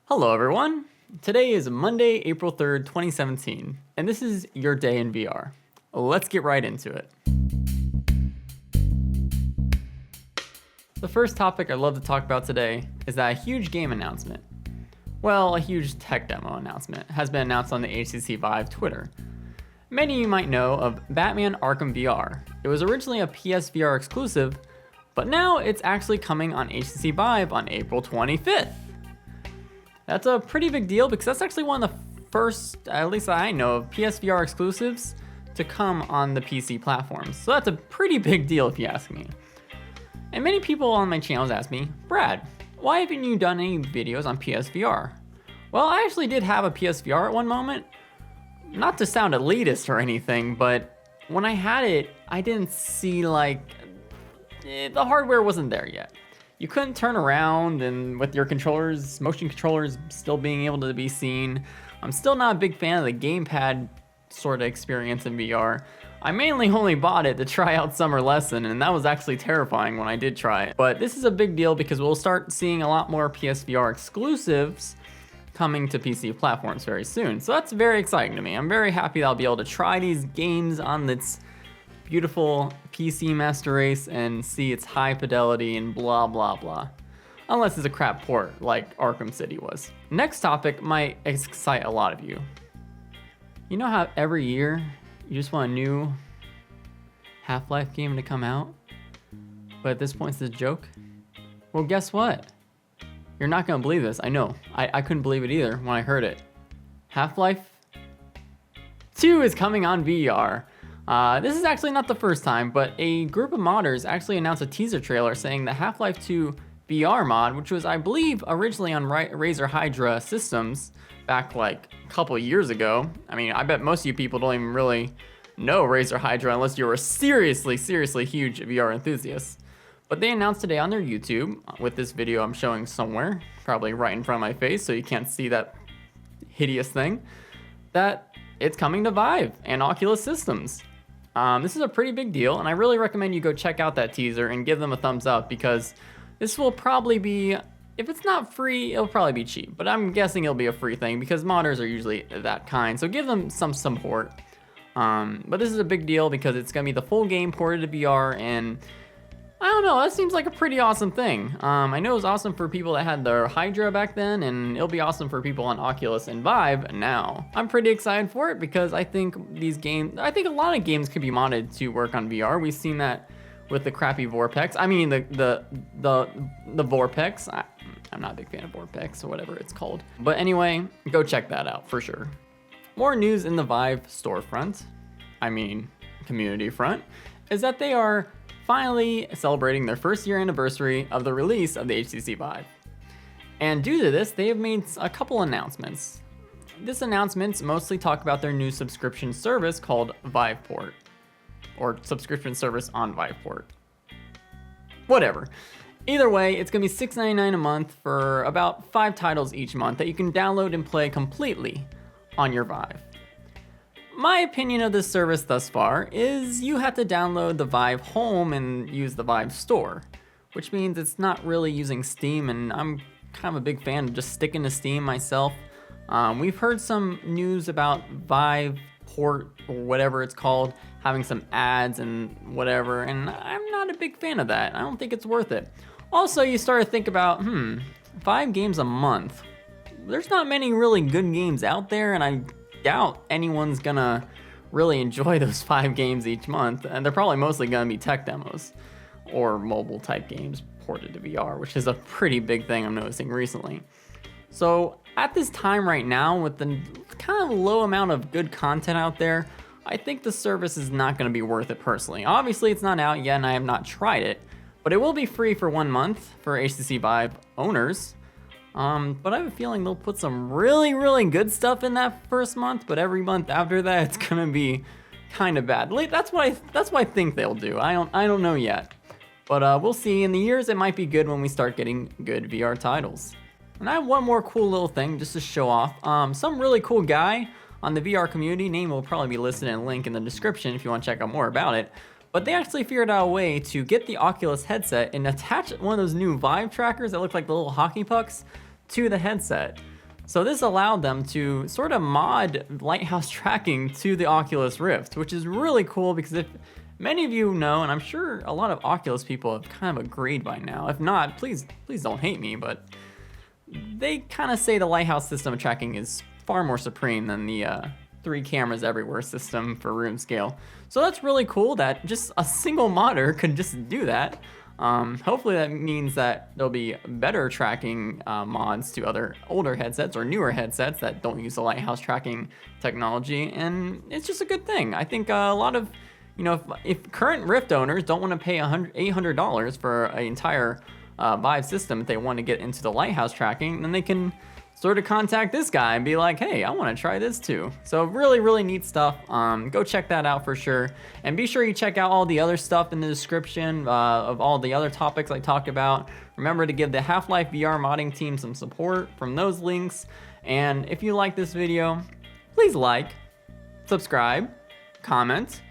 Hello everyone! Today is Monday, April 3rd, 2017, and this is your day in VR. Let's get right into it. The first topic I'd love to talk about today is that a huge game announcement, well, a huge tech demo announcement, has been announced on the HTC Vive Twitter. Many of you might know of Batman Arkham VR. It was originally a PSVR exclusive, but now it's actually coming on HTC Vive on April 25th. That's a pretty big deal because that's actually one of the first, at least that I know of, PSVR exclusives to come on the PC platforms. So that's a pretty big deal if you ask me. And many people on my channels ask me, Brad, why haven't you done any videos on PSVR? Well, I actually did have a PSVR at one moment. Not to sound elitist or anything, but when I had it, I didn't see the hardware wasn't there yet. You couldn't turn around, and with your controllers, motion controllers still being able to be seen. I'm still not a big fan of the gamepad sort of experience in VR. I mainly only bought it to try out Summer Lesson, and that was actually terrifying when I did try it. But this is a big deal because we'll start seeing a lot more PSVR exclusives coming to PC platforms very soon. So that's very exciting to me. I'm very happy that I'll be able to try these games on this beautiful PC Master Race and see its high fidelity and blah blah blah. Unless it's a crap port like Arkham City was. Next topic might excite a lot of you. You know how every year you just want a new Half-Life game to come out? But at this point it's a joke? Well, guess what? You're not gonna believe this, I know. I couldn't believe it either when I heard it. Half-Life 2 is coming on VR. This is actually not the first time, but a group of modders actually announced a teaser trailer saying the Half-Life 2 VR mod, which was, I believe, originally on Razer Hydra systems back like a couple years ago. I mean, I bet most of you people don't even really know Razer Hydra unless you're a seriously huge VR enthusiast. But they announced today on their YouTube, with this video I'm showing somewhere, probably right in front of my face so you can't see that hideous thing, that it's coming to Vive and Oculus systems. This is a pretty big deal, and I really recommend you go check out that teaser and give them a thumbs up because this will probably be, if it's not free, it'll probably be cheap, but I'm guessing it'll be a free thing because modders are usually that kind, so give them some support. But this is a big deal because it's gonna be the full game ported to VR, and I don't know, that seems like a pretty awesome thing. I know it was awesome for people that had their Hydra back then, and it'll be awesome for people on Oculus and Vive now. I'm pretty excited for it because I think a lot of games could be modded to work on VR. We've seen that with the crappy Vorpex. I mean, the Vorpex. I'm not a big fan of Vorpex or whatever it's called. But anyway, go check that out for sure. More news in the Vive storefront, community front, is that they are finally celebrating their first year anniversary of the release of the HTC Vive. And due to this, they have made a couple announcements. These announcements mostly talk about their new subscription service called Viveport, or subscription service on Viveport. Whatever. Either way, it's gonna be $6.99 a month for about 5 titles each month that you can download and play completely on your Vive. My opinion of this service thus far is you have to download the Vive Home and use the Vive Store, which means it's not really using Steam, and I'm kind of a big fan of just sticking to Steam myself. We've heard some news about Vive Port, or whatever it's called, having some ads and whatever, and I'm not a big fan of that. I don't think it's worth it. Also, you start to think about, 5 games a month. There's not many really good games out there, and I doubt anyone's gonna really enjoy those 5 games each month, and they're probably mostly gonna be tech demos or mobile type games ported to VR, which is a pretty big thing I'm noticing recently. So at this time right now, with the kind of low amount of good content out there, I think the service is not gonna be worth it personally. Obviously it's not out yet and I have not tried it, but it will be free for 1 month for HTC Vive owners. But I have a feeling they'll put some really good stuff in that first month, but every month after that, it's gonna be kind of bad. That's what I think they'll do. I don't know yet, but we'll see. In the years, it might be good when we start getting good VR titles. And I have one more cool little thing just to show off. Some really cool guy on the VR community, name will probably be listed in a link in the description if you want to check out more about it. But they actually figured out a way to get the Oculus headset and attach one of those new Vive trackers that look like the little hockey pucks to the headset. So this allowed them to sort of mod lighthouse tracking to the Oculus Rift, which is really cool because if many of you know, and I'm sure a lot of Oculus people have kind of agreed by now. If not, please don't hate me, but they kind of say the lighthouse system of tracking is far more supreme than the 3 cameras everywhere system for room scale. So that's really cool that just a single modder could just do that. Hopefully that means that there'll be better tracking mods to other older headsets or newer headsets that don't use the lighthouse tracking technology, and it's just a good thing. I think a lot of, if current Rift owners don't want to pay $800 for an entire Vive system, if they want to get into the lighthouse tracking, then they can sort of contact this guy and be like, hey, I want to try this too. So really, really neat stuff. Go check that out for sure. And be sure you check out all the other stuff in the description of all the other topics I talked about. Remember to give the Half-Life VR modding team some support from those links. And if you like this video, please like, subscribe, comment.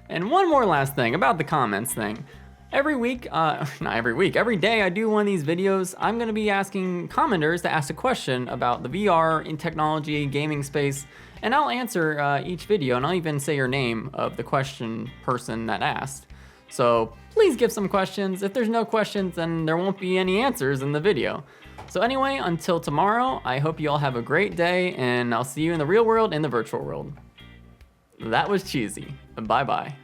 And one more last thing about the comments thing. Every week, every day I do one of these videos, I'm gonna be asking commenters to ask a question about the VR in technology, gaming space, and I'll answer each video, and I'll even say your name of the question person that asked. So please give some questions. If there's no questions, then there won't be any answers in the video. So anyway, until tomorrow, I hope you all have a great day, and I'll see you in the real world and the virtual world. That was cheesy. Bye-bye.